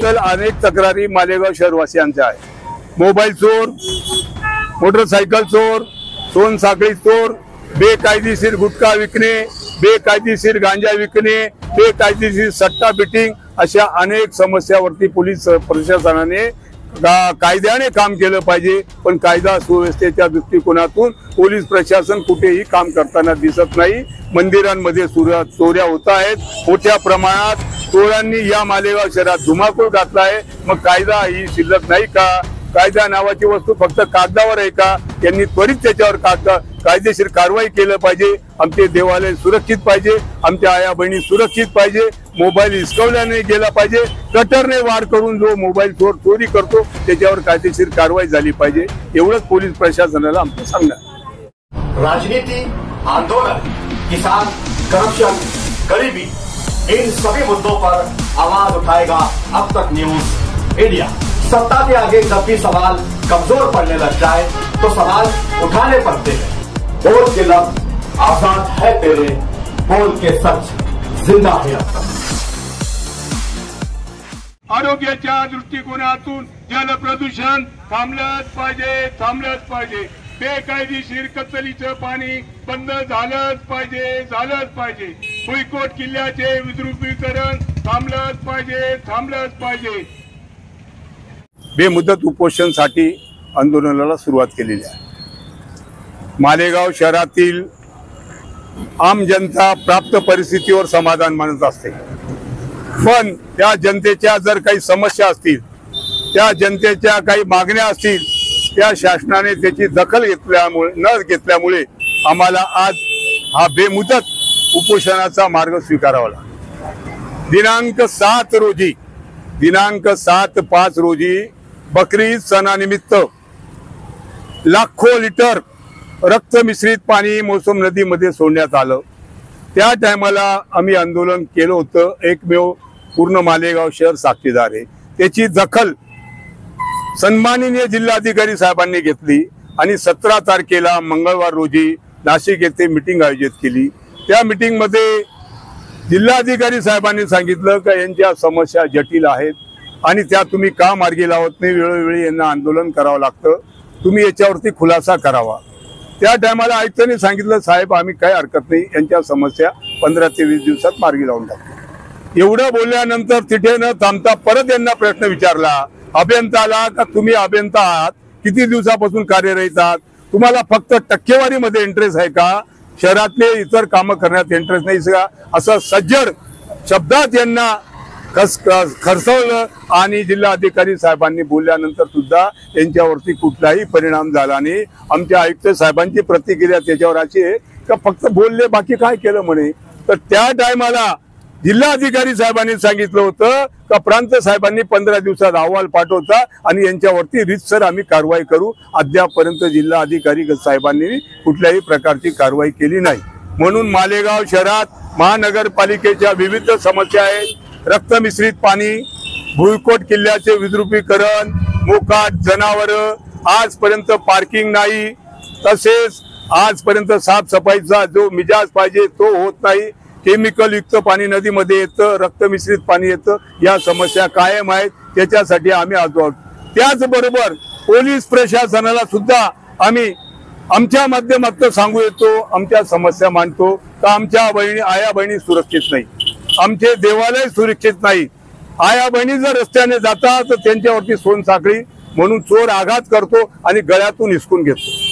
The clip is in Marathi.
तर अनेक तक्रारी मालेगाव शहरवासियांच्या आहे। मोबाईल चोर, मोटरसायकल चोर, सोनसाखळी चोर, बेकायदेशीर गुटखा विकणे, बेकायदेशीर गांजा विकणे, बेकायदेशीर सट्टा बिटिंग अशा अनेक समस्यावरती पोलीस प्रशासनाने कायद्याने काम केलं पाहिजे। पण कायदा सुव्यवस्थेच्या दृष्टिकोनातून पोलीस प्रशासन कुठेही काम करताना दिसत नाही। मंदिरांमध्ये चोऱ्या होत आहेत, मोठ्या प्रमाणात चोरांनी या मालेगाव शहरात धुमाकूळ घातला आहे। मग कायदा ही शिल्लक नाही का? कायदा नावाची वस्तू फक्त कागदावर आहे का? यांनी त्वरित त्याच्यावर कायदेशीर कारवाई केलं पाहिजे। आमचे देवालय सुरक्षित पाहिजे, आमच्या आया बहिणी सुरक्षित पाहिजे, मोबाईल हिसकवला नाही गेला पाहिजे, कटरने वार करून जो मोबाईल चोरी करतो त्याच्यावर कायदेशीर कारवाई झाली पाहिजे। एवढंच पोलीस प्रशासनाला आमचं सांगणं आहे। राजनीति, आंदोलन, किसान, करप्शन, गरीबी, इन सभी मुद्दों पर आवाज उठाएगा अब तक न्यूज इंडिया। सत्ता के आगे जब भी सवाल कमजोर पड़ने लग जाए तो सवाल उठाने पड़ते हैं। बोल के लफ्ज आजाद है तेरे, बोल के सच जिंदा है अब तक। आरोग्याच्या दृष्टिकोनातून जल प्रदूषण थांबलंच पाहिजे। बेकायदेशीर कत्तलीचं पाणी बंद झालंच पाहिजे। भुईकोट किल्ल्याचे विद्रुपीकरण थांबलंच पाहिजे। बेमुदत उपोषणासाठी आंदोलनाला सुरुवात केलेली आहे। मालेगाव शहरातील आम जनता प्राप्त परिस्थितीवर समाधान मानत असते, पण त्या जनतेच्या जर काही समस्या असतील, त्या जनतेच्या काही मागण्या असतील, त्या शासनाने त्याची दखल न घेतल्यामुळे आम्हाला आज हा बेमुदत उपोषणाचा मार्ग स्वीकारावा लागला। दिनांक 7/5 रोजी बकरी ईद सणानिमित्त लाखो लिटर रक्त मिश्रित पाणी मोसम नदीमध्ये सोडण्यात आलं। त्या टायमाला आम्ही आंदोलन केलं होतं, एकमेव पूर्ण मालेगाव शहर साक्षीदार आहे। त्याची दखल सन्माननीय जिल्हाधिकारी साहेबांनी घेतली आणि 17 तारखेला मंगळवार रोजी नाशिक येथे मीटिंग आयोजित केली। त्या मीटिंग मध्ये जिल्हाधिकारी साहेबांनी सांगितलं की यांच्या समस्या जटिल आहेत आणि त्या तुम्ही का मार्गी लावत नाही, वेळोवेळी यांना आंदोलन करावं लागतं, तुम्ही याच्यावरती खुलासा करावा। त्या टायमाला आयुक्तांनी सांगितलं साहेब आम्ही काय हरकत नाही, यांच्या समस्या 15 ते 20 दिवसात मार्गी लावून टाकतो। एवढं बोलल्यानंतर तिथे न थांबता परत यांना प्रश्न विचारला अभियंताला का तुम्ही अभियंता आहात, किती दिवसापासून कार्यरत आहात, तुम्हाला फक्त टक्केवारीमध्ये इंटरेस्ट आहे का, शहरातले इतर कामं करण्यात इंटरेस्ट नाही का? असं सज्जड शब्दात यांना खरसवलं आणि जिल्हाधिकारी साहेबांनी बोलल्यानंतर सुद्धा यांच्यावरती कुठलाही परिणाम झाला नाही। आमच्या आयुक्त साहेबांची प्रतिक्रिया त्याच्यावर अशी आहे का फक्त बोलले बाकी काय केलं म्हणे। तर त्या टायमाला जिल्हाधिकारी साहेबांनी सांगितलं होतं का प्रांत साहेबांनी 15 दिवसात अहवाल पाठवता आणि यांच्यावरती रीतसर आम्ही कारवाई करू। अद्यापर्यंत जिल्हाधिकारी साहेबांनी कुठल्याही प्रकारची कारवाई केली नाही। म्हणून मालेगाव शहरात महानगरपालिकेच्या विविध समस्या आहेत। रक्त मिश्रित पाणी, भुईकोट किल्ल्याचे विद्रुपीकरण, मोकाट जनावर, आजपर्यंत पार्किंग नाही, तसेच आजपर्यंत साफसफाईचा जो मिजाज पाहिजे तो होत नाही। केमिकल युक्त पाणी नदीमध्ये येतं, रक्त मिश्रित पाणी येतं, या समस्या कायम आहेत। त्याच्यासाठी आम्ही आहोत। त्याचबरोबर पोलीस प्रशासनाला सुद्धा आम्ही आमच्या माध्यमातून सांगू येतो, आमच्या समस्या मांडतो का आमच्या आया बहिणी सुरक्षित नाही, आमचे देवालय सुरक्षित नाही। आया बहिणी जर रस्त्याने जातात तर त्यांच्यावरती सोनसाखळी म्हणून चोर आघात करतो आणि गळ्यातून हिसकून घेतो।